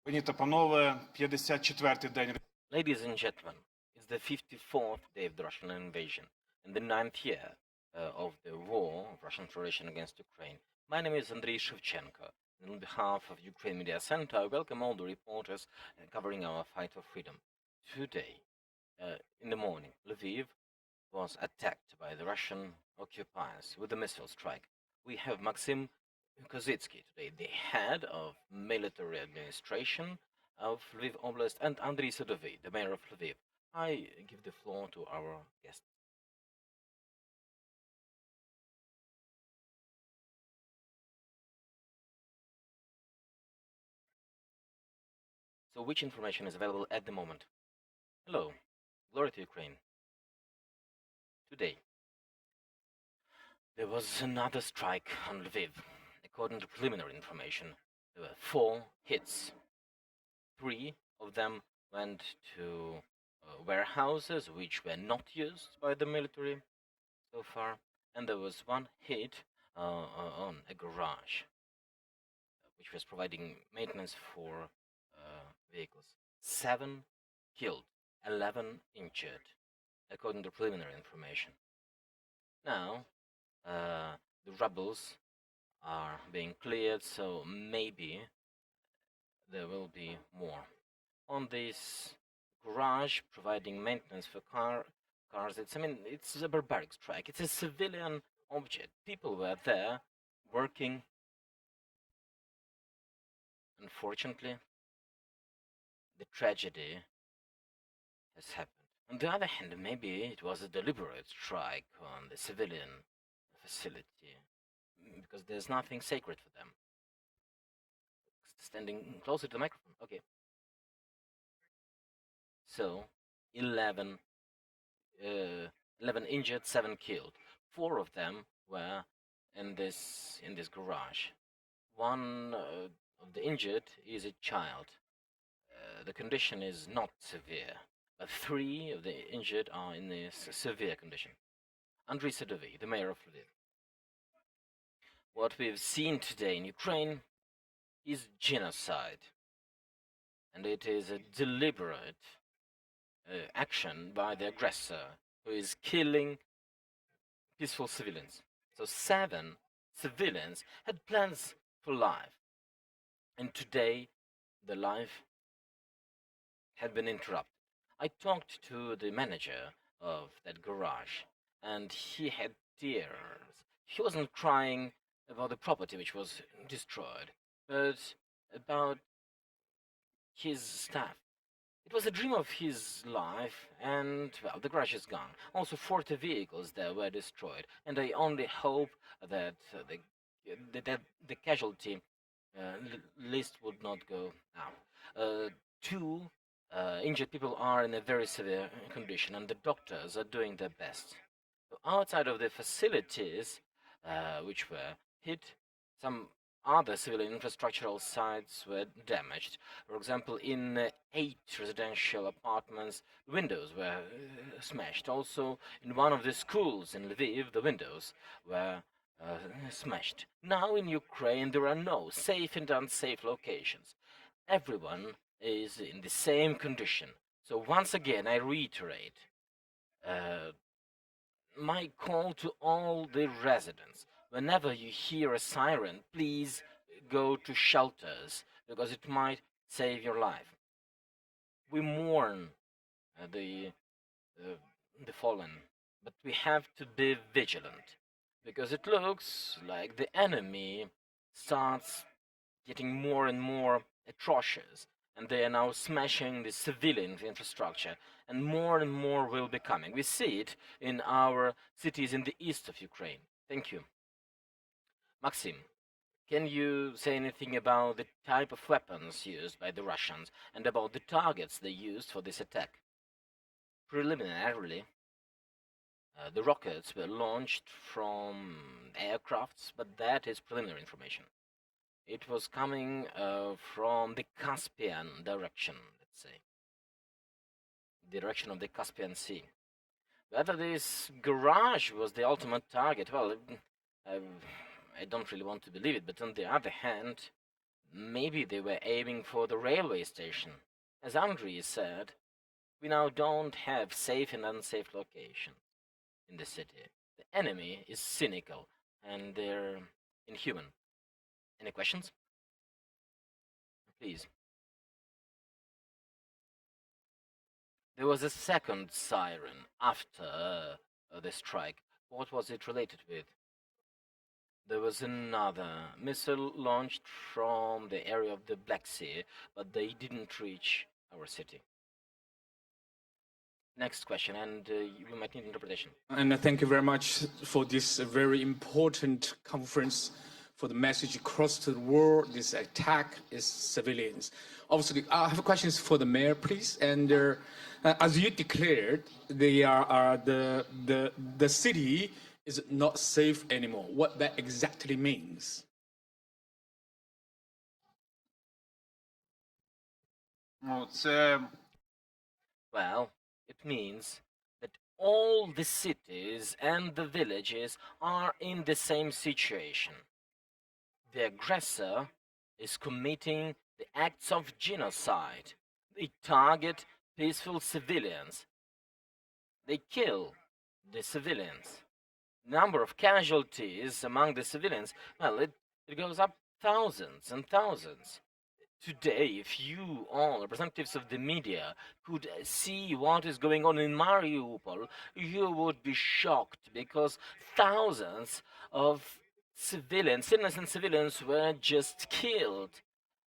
Пані та панове, 54-й день. Ladies and gentlemen, it's the 54th day of the Russian invasion and the 9th year of the war of Russian Federation against Ukraine. My name is Andriy Shevchenko, and on behalf of Ukraine Mediacentru, I welcome all the reporters covering our fight for freedom. Today, in the morning, Lviv was attacked by the Russian occupiers with a missile strike. We have Maksym Kozytskyy today, the head of military administration of Lviv Oblast, and Andriy, Sadovyi, the mayor of Lviv. I give the floor to our guest. So which information is available at the moment? Hello, glory to Ukraine. Today, there was another strike on Lviv. According to preliminary information, there were 4 hits. 3 of them went to warehouses which were not used by the military so far, and there was 1 hit on a garage which was providing maintenance for vehicles. 7 killed, 11 injured, according to preliminary information. Now, the rebels are being cleared, so maybe there will be more. On this garage providing maintenance for cars, it's a barbaric strike. It's a civilian object. People were there working. Unfortunately, the tragedy has happened. On the other hand, maybe it was a deliberate strike on the civilian facility, because there's nothing sacred for them. Standing closer to the microphone. Okay. So, 11 injured, 7 killed. 4 of them were in this garage. One of the injured is a child. The condition is not severe, but 3 of the injured are in a severe condition. Andriy Sadovyi, the mayor of Lviv. What we've seen today in Ukraine is genocide, and it is a deliberate action by the aggressor who is killing peaceful civilians. So 7 civilians had plans for life, and today the life had been interrupted. I talked to the manager of that garage, and he had tears. He wasn't crying about the property which was destroyed, but about his staff. It was a dream of his life, and, well, the garage is gone. Also, 40 vehicles there were destroyed, and I only hope that the casualty list would not go out. 2 injured people are in a very severe condition, and the doctors are doing their best. So outside of the facilities which were hit, some other civilian infrastructural sites were damaged. For example, in 8 residential apartments, windows were smashed. Also, in one of the schools in Lviv, the windows were smashed. Now in Ukraine, there are no safe and unsafe locations. Everyone is in the same condition. So once again, I reiterate my call to all the residents. Whenever you hear a siren, please go to shelters, because it might save your life. We mourn the fallen, but we have to be vigilant, because it looks like the enemy starts getting more and more atrocious, and they are now smashing the civilian infrastructure, and more will be coming. We see it in our cities in the east of Ukraine. Thank you. Maksym, can you say anything about the type of weapons used by the Russians and about the targets they used for this attack? Preliminarily, the rockets were launched from aircrafts, but that is preliminary information. It was coming from the Caspian direction, let's say. The direction of the Caspian Sea. Whether this garage was the ultimate target, well, I don't really want to believe it, but on the other hand, maybe they were aiming for the railway station. As Andriy said, we now don't have safe and unsafe locations in the city. The enemy is cynical and they're inhuman. Any questions? Please. There was a second siren after the strike. What was it related with? There was another missile launched from the area of the Black Sea, but they didn't reach our city. Next question, and you might need interpretation. And thank you very much for this very important conference, for the message across the world. This attack is civilians. Obviously, I have questions for the mayor, please. And as you declared, the city is not safe anymore. What that exactly means? Ну, це Well, it means that all the cities and the villages are in the same situation. The aggressor is committing the acts of genocide. They target peaceful civilians. They kill the civilians. Number of casualties among the civilians, well, it goes up thousands and thousands. Today, if you all representatives of the media could see what is going on in Mariupol, you would be shocked because thousands of civilians, innocent civilians, were just killed.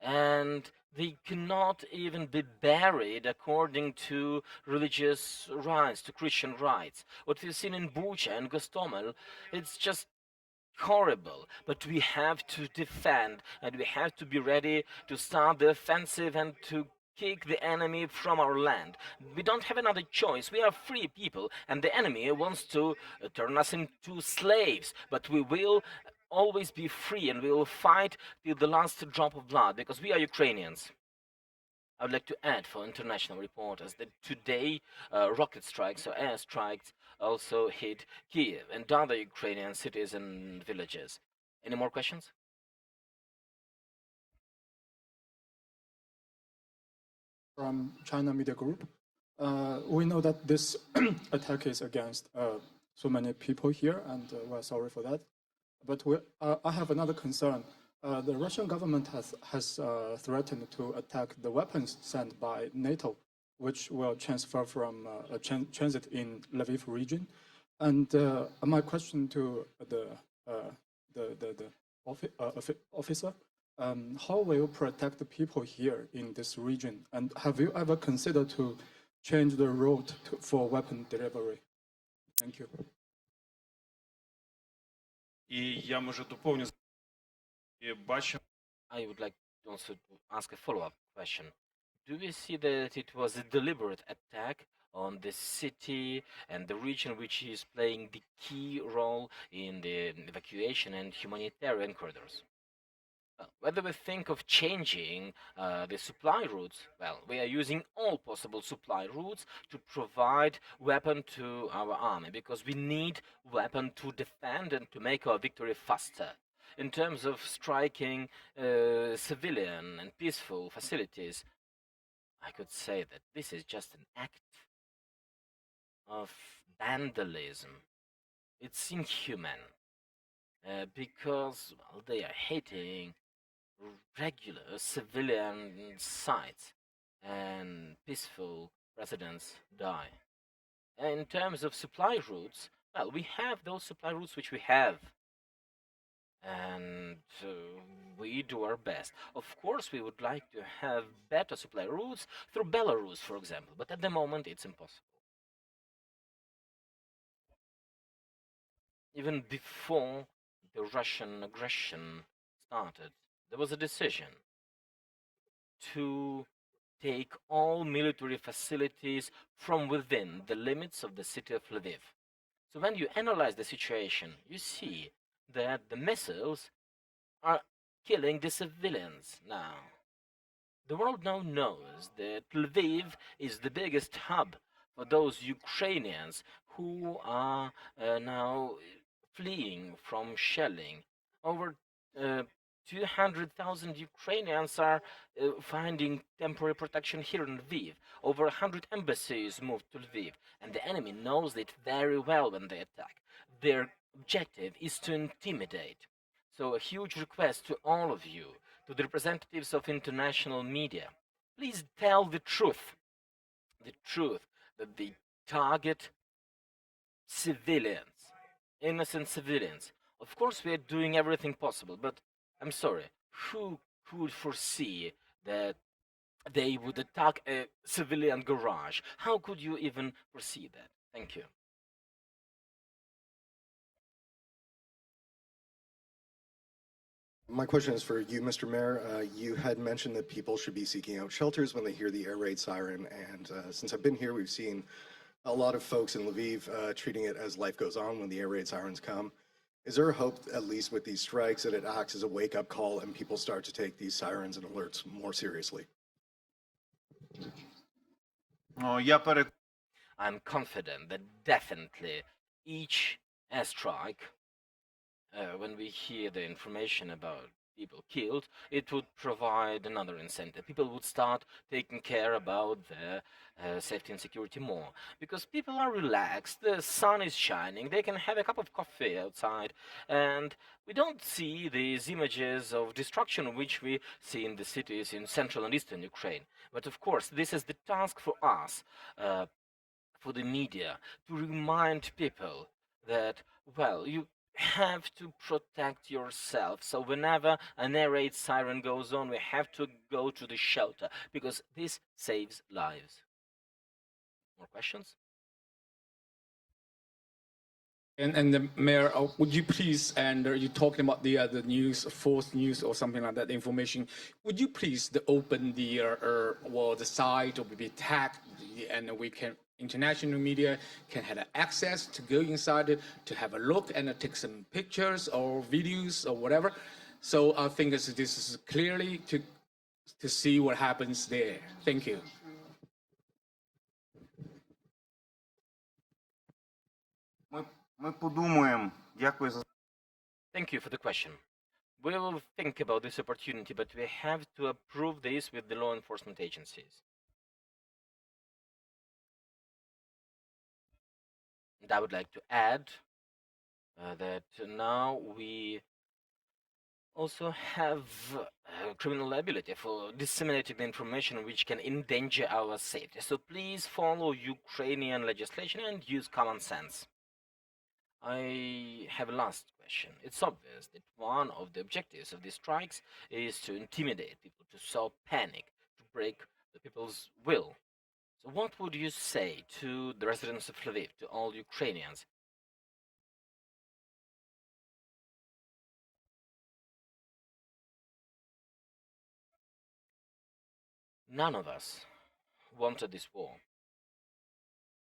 And they cannot even be buried according to religious rites, to Christian rites. What we've seen in Bucha and Gostomel, it's just horrible, but we have to defend and we have to be ready to start the offensive and to kick the enemy from our land. We don't have another choice. We are free people and the enemy wants to turn us into slaves, but we will always be free and we will fight till the last drop of blood because we are Ukrainians. I would like to add for international reporters that today rocket strikes or air strikes also hit Kiev and other Ukrainian cities and villages. Any more questions? From China Media Group. We know that this attack is against so many people here, and we're sorry for that. But I have another concern. The Russian government has threatened to attack the weapons sent by NATO, which will transfer from transit in Lviv region. And my question to the officer, how will you protect the people here in this region? And have you ever considered to change the route for weapon delivery? Thank you. і я може доповню. І бачимо, I would like also to ask a follow-up question. Do we see that it was a deliberate attack on the city and the region which is playing the key role in the evacuation and humanitarian corridors? Whether we think of changing the supply routes, well, we are using all possible supply routes to provide weapon to our army because we need weapon to defend and to make our victory faster. In terms of striking civilian and peaceful facilities, I could say that this is just an act of vandalism. It's inhuman because well, they are hitting regular civilian sites and peaceful residents die. In terms of supply routes, well, we have those supply routes which we have. And we do our best. Of course, we would like to have better supply routes through Belarus, for example, but at the moment it's impossible. Even before the Russian aggression started, there was a decision to take all military facilities from within the limits of the city of Lviv. So when you analyze the situation, you see that the missiles are killing the civilians now. The world now knows that Lviv is the biggest hub for those Ukrainians who are now fleeing from shelling. Over 200,000 Ukrainians are finding temporary protection here in Lviv. Over 100 embassies moved to Lviv, and the enemy knows it very well when they attack. Their objective is to intimidate. So a huge request to all of you, to the representatives of international media, please tell the truth that they target civilians, innocent civilians. Of course, we are doing everything possible, but I'm sorry, who could foresee that they would attack a civilian garage? How could you even foresee that? Thank you. My question is for you, Mr. Mayor. You had mentioned that people should be seeking out shelters when they hear the air raid siren, and since I've been here, we've seen a lot of folks in Lviv treating it as life goes on when the air raid sirens come. Is there a hope, at least with these strikes, that it acts as a wake-up call and people start to take these sirens and alerts more seriously? I'm confident that definitely each airstrike, when we hear the information about people killed, it would provide another incentive. People would start taking care about their safety and security more. Because people are relaxed, the sun is shining, they can have a cup of coffee outside, and we don't see these images of destruction which we see in the cities in central and eastern Ukraine. But of course, this is the task for us, for the media, to remind people that, well, you have to protect yourself. So whenever an air raid siren goes on, we have to go to the shelter, because this saves lives. More questions? And the mayor, would you please, and you're talking about the news, false news or something like that, information. Would you please open the the site or maybe tag, and we can international media can have access to go inside it to have a look and take some pictures or videos or whatever. So I think this is clearly to see what happens there. Thank you. Ми подумаємо. Дякую за. Thank you for the question. We will think about this opportunity, but we have to approve this with the law enforcement agencies. And I would like to add that now we also have criminal liability for disseminating the information which can endanger our safety. So please follow Ukrainian legislation and use common sense. I have a last question. It's obvious that one of the objectives of these strikes is to intimidate people, to sow panic, to break the people's will. So what would you say to the residents of Lviv, to all Ukrainians? None of us wanted this war.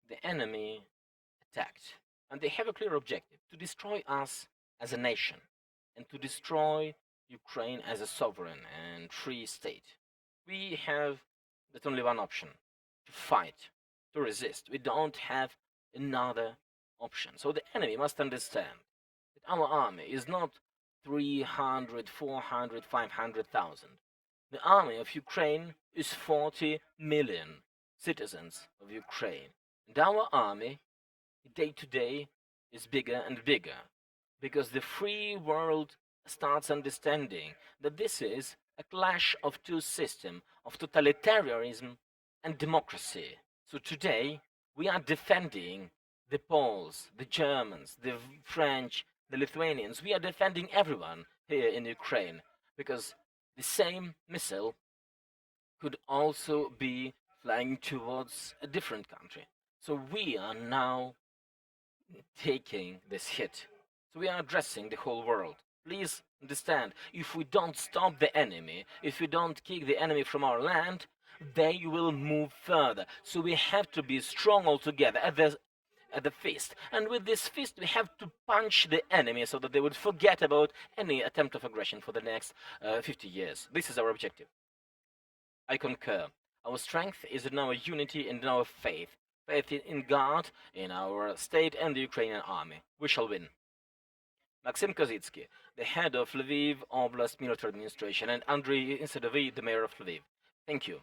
The enemy attacked, and they have a clear objective: to destroy us as a nation and to destroy Ukraine as a sovereign and free state. We have but only one option: to fight, to resist. We don't have another option. So the enemy must understand that our army is not 300, 400, 500,000. The army of Ukraine is 40 million citizens of Ukraine. And our army, day to day, is bigger and bigger, because the free world starts understanding that this is a clash of two systems, of totalitarianism and democracy. So today, we are defending the Poles, the Germans, the French, the Lithuanians. We are defending everyone here in Ukraine, because the same missile could also be flying towards a different country. So we are now taking this hit. So we are addressing the whole world. Please understand, if we don't stop the enemy, if we don't kick the enemy from our land, they will move further. So we have to be strong all together at the fist. And with this fist, we have to punch the enemy so that they would forget about any attempt of aggression for the next 50 years. This is our objective. I concur. Our strength is in our unity and in our faith. Faith in God, in our state and the Ukrainian army. We shall win. Maksym Kozytskyy, the head of Lviv Oblast military administration, and Andriy Sadovyi, the mayor of Lviv. Thank you.